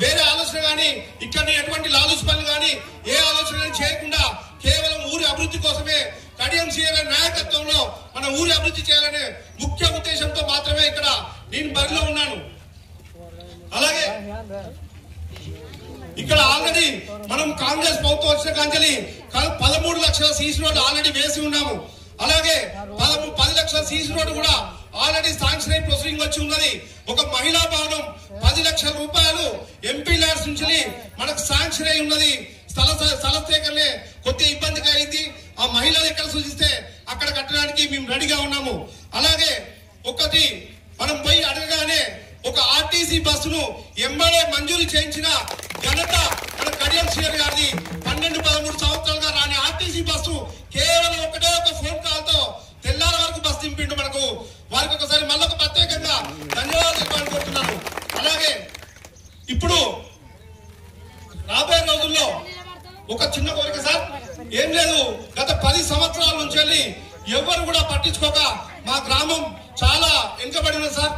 వేరే ఆలోచన కానీ ఇక్కడ ఎటువంటి లాలూచి పనులు కానీ ఏ ఆలోచన చేయకుండా కేవలం ఊరి అభివృద్ధి కోసమే కడియం సీఆర్ నాయకత్వంలో మన ఊరి అభివృద్ధి చేయాలనే ముఖ్య ఉద్దేశంతో మాత్రమే ఇక్కడ నేను బరిలో ఉన్నాను. అలాగే ఇక్కడ ఆల్రెడీ మనం కాంగ్రెస్ ప్రభుత్వం వచ్చిన కాంచెలి 13 లక్షల సీసీ రోడ్డు ఆల్రెడీ వేసి ఉన్నాము. అలాగే 10 లక్షల సీసీ రోడ్డు కూడా ఆల్రెడీ శాంక్షన్ అయి ప్రొసీడింగ్ వచ్చి ఉన్నది. ఒక మహిళా భవనం 10 లక్షల రూపాయలు ఎంపీ ల్యాడ్స్ నుంచి మనకు శాంక్షన్ అయి ఉన్నది. స్థల సేకరణే కొద్దిగా ఇబ్బందిగా అయింది. ఆ మహిళలు ఎక్కడ సూచిస్తే అక్కడ కట్టడానికి మేము రెడీగా ఉన్నాము. అలాగే ఒకటి మనం పోయి అడగగానే ఒక ఆర్టీసీ బస్సును ఎంబడే మంజూరు చేయించిన ఘనత మన కడియం సీఆర్ గారిది. 12-13 సంవత్సరాలుగా రాని ఆర్టీసీ బస్సు కేవలం ఒకటే ఒక ఫోన్ కాల్ తో తెల్లారి వరకు బస్సు దింపిండు మనకు. వారికి ఒకసారి మళ్ళీ ఒక ప్రత్యేకంగా ధన్యవాదాలు చెప్పాలనుకుంటున్నాను. అలాగే ఇప్పుడు రాబోయే రోజుల్లో ఒక చిన్న కోరిక సార్, ఏం లేదు, గత 10 సంవత్సరాల నుంచి వెళ్ళి ఎవరు కూడా పట్టించుకోక మా గ్రామం చాలా వెనుకబడిన సార్.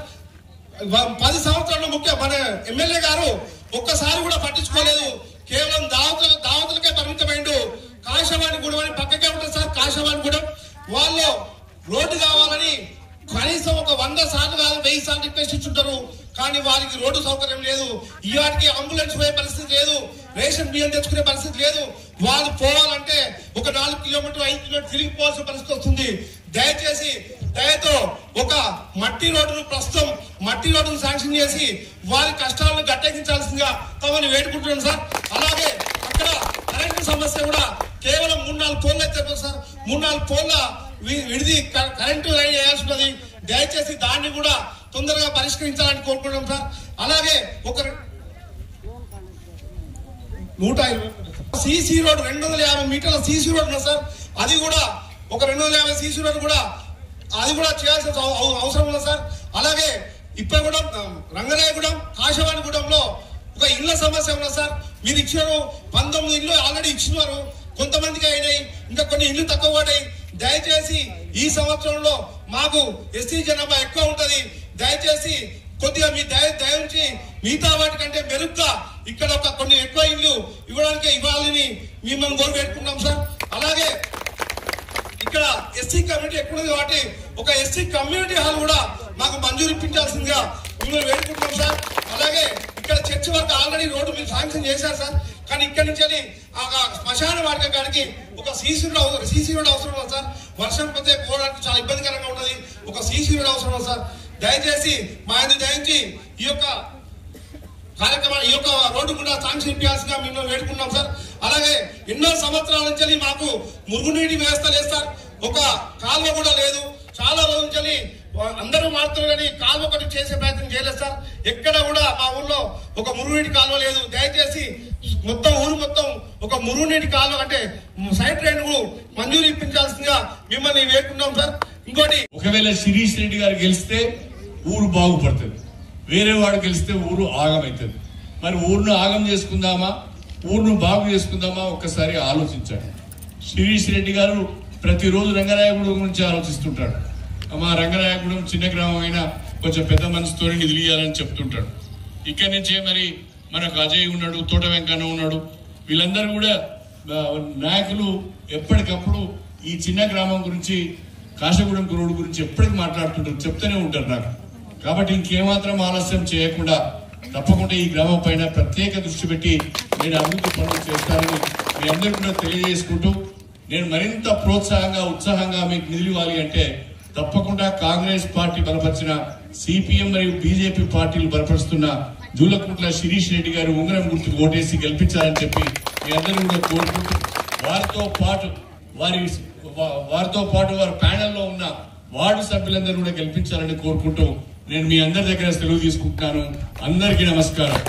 10 సంవత్సరాల్లో ముఖ్య మన ఎమ్మెల్యే గారు ఒక్కసారి కూడా పట్టించుకోలేదు. కేవలం దావతులకే పరిమితమైండు. కాశవాణి గూడెం అని పక్కకే ఉంటుంది సార్. కాశవాణి గూడెం వాళ్ళు రోడ్డు కావాలని కనీసం ఒక 100 సార్లు కాదు 1000 సార్లు రిక్వెస్ట్ ఇచ్చుంటారు. కానీ వారికి రోడ్డు సౌకర్యం లేదు. ఇవాటికి అంబులెన్స్ పోయే పరిస్థితి లేదు. రేషన్ బియ్యం తెచ్చుకునే పరిస్థితి లేదు. వాళ్ళు పోవాలంటే ఒక 4 కిలోమీటర్లు 5 కిలోమీటర్లు తిరిగిపోవాల్సిన పరిస్థితి వస్తుంది. దయచేసి దయతో ఒక మట్టి రోడ్డును ప్రస్తుతం మట్టి రోడ్డును శాంక్షన్ చేసి వారి కష్టాలను గట్టెక్కించాల్సిందిగా తమని వేడుకుంటున్నాను సార్. అలాగే అక్కడ కరెంటు సమస్య కూడా కేవలం 3-4 పోల్లు అయితే సార్. 3-4 పోల్ల విడిది కరెంటు లైన్ వేయాల్సి ఉన్నది. దయచేసి దాన్ని కూడా తొందరగా పరిష్కరించాలని కోరుకుంటున్నాం సార్. అలాగే ఒక 120 సీసీ రోడ్ 250 మీటర్ల సీసీ రోడ్ ఉంది సార్. అది కూడా ఒక 250 సీసీ రోడ్ కూడా అది కూడా చేయాల్సిన అవసరం ఉంది సార్. అలాగే ఇప్పుడు కూడా రంగనాయగూడెం కాశవాణిగూడెంలో ఒక ఇళ్ల సమస్య ఉన్నది సార్. మీరు ఇచ్చారు 19 ఇళ్ళు ఆల్రెడీ ఇచ్చినారు. కొంతమందికి అయినాయి, ఇంకా కొన్ని ఇళ్లు తక్కువ పడ్డాయి. దయచేసి ఈ సంవత్సరంలో మాకు ఎస్సీ జనాభా ఎక్కువ ఉంటది. దయచేసి కొద్దిగా మీ దయ ఉంచి మిగతా వాటికంటే మెరుగ్గా ఇక్కడ ఒక కొన్ని ఎక్కువ ఇల్లు ఇవ్వాలని మిమ్మల్ని కోరుకుంటున్నాం సార్. అలాగే ఇక్కడ ఎస్సీ కమ్యూనిటీ ఎక్కువ ఉంది కాబట్టి ఒక ఎస్సీ కమ్యూనిటీ హాల్ కూడా మాకు మంజూరు ఇప్పించాల్సిందిగా మిమ్మల్ని వేడుకుంటున్నాం సార్. అలాగే ఇక్కడ చర్చ్ వరకు ఆల్రెడీ రోడ్డు మీరు శాంక్షన్ చేశారు సార్. కానీ ఇక్కడి నుంచి శ్మశాన వాటిక కాడికి ఒక సీసీ రోడ్ అవసరం ఉంది సార్. వర్షం పోతే పోవడానికి చాలా ఇబ్బందికరంగా ఉన్నది. ఒక సీసీ రోడ్ అవసరం ఉంది సార్. దయచేసి మా ఆయన దయించి ఈ యొక్క కార్యక్రమాన్ని ఈ యొక్క రోడ్డు కూడా శాంక్షన్ ఇప్పించాల్సిందిగా మిమ్మల్ని వేడుకున్నాం సార్. అలాగే ఎన్నో సంవత్సరాల నుంచి మాకు మురుగునీటి వ్యవస్థ లేదు సార్. ఒక కాలువ కూడా లేదు. చాలా రోజుల నుంచి అందరూ మారుతున్నారు కానీ కాలువ ఒకటి చేసే ప్రయత్నం చేయలేదు సార్. ఎక్కడ కూడా మా ఊర్లో ఒక మురుగునీటి కాలువ లేదు. దయచేసి ఊరు మొత్తం ఒక మురుగునీటి కాలువ అంటే సైడ్ డ్రైన్ మంజూరు ఇప్పించాల్సిందిగా మిమ్మల్ని వేడుకున్నాం సార్. ఇంకోటి, ఒకవేళ శిరీష్ రెడ్డి గారు గెలిస్తే ఊరు బాగుపడుతుంది, వేరే వాడు గెలిస్తే ఊరు ఆగమవుతుంది. మరి ఊరును ఆగం చేసుకుందామా, ఊరును బాగు చేసుకుందామా ఒక్కసారి ఆలోచించండి. శిరీష్ రెడ్డి గారు ప్రతిరోజు రంగనాయగూడెం గురించి ఆలోచిస్తుంటాడు. మా రంగనాయగూడెం చిన్న గ్రామం అయినా కొంచెం పెద్ద మనసుతో నిధులు ఇవ్వాలని చెప్తుంటాడు. ఇక్కడి నుంచే మరి మనకు అజయ్ ఉన్నాడు, తోట వెంకన్న ఉన్నాడు. వీళ్ళందరూ కూడా నాయకులు ఎప్పటికప్పుడు ఈ చిన్న గ్రామం గురించి కాశగూడెం రోడ్డు గురించి ఎప్పటికీ మాట్లాడుతుంటారు, చెప్తూనే ఉంటారు నాకు. కాబట్టి ఇంకేమాత్రం ఆలస్యం చేయకుండా తప్పకుండా ఈ గ్రామం పైన ప్రత్యేక దృష్టి పెట్టి నేను అభివృద్ధి పనులు చేస్తానని మీ అందరూ కూడా తెలియజేసుకుంటూ, నేను మరింత ప్రోత్సాహంగా ఉత్సాహంగా మీకు నిధులు ఇవ్వాలి అంటే తప్పకుండా కాంగ్రెస్ పార్టీ బలపరిచిన సిపిఎం మరియు బీజేపీ పార్టీలు బలపరుస్తున్న జూలకుంట్ల శిరీష్ రెడ్డి గారు ఉంగరం గుర్తుకు ఓటేసి గెలిపించాలని చెప్పి మీ అందరూ కూడా కోరుకుంటూ, వారితో పాటు వారి ప్యానెల్లో ఉన్న వార్డు సభ్యులందరూ కూడా గెలిపించాలని కోరుకుంటూ నేను మీ అందరి దగ్గర సెలవు తీసుకుంటున్నాను. అందరికీ నమస్కారం.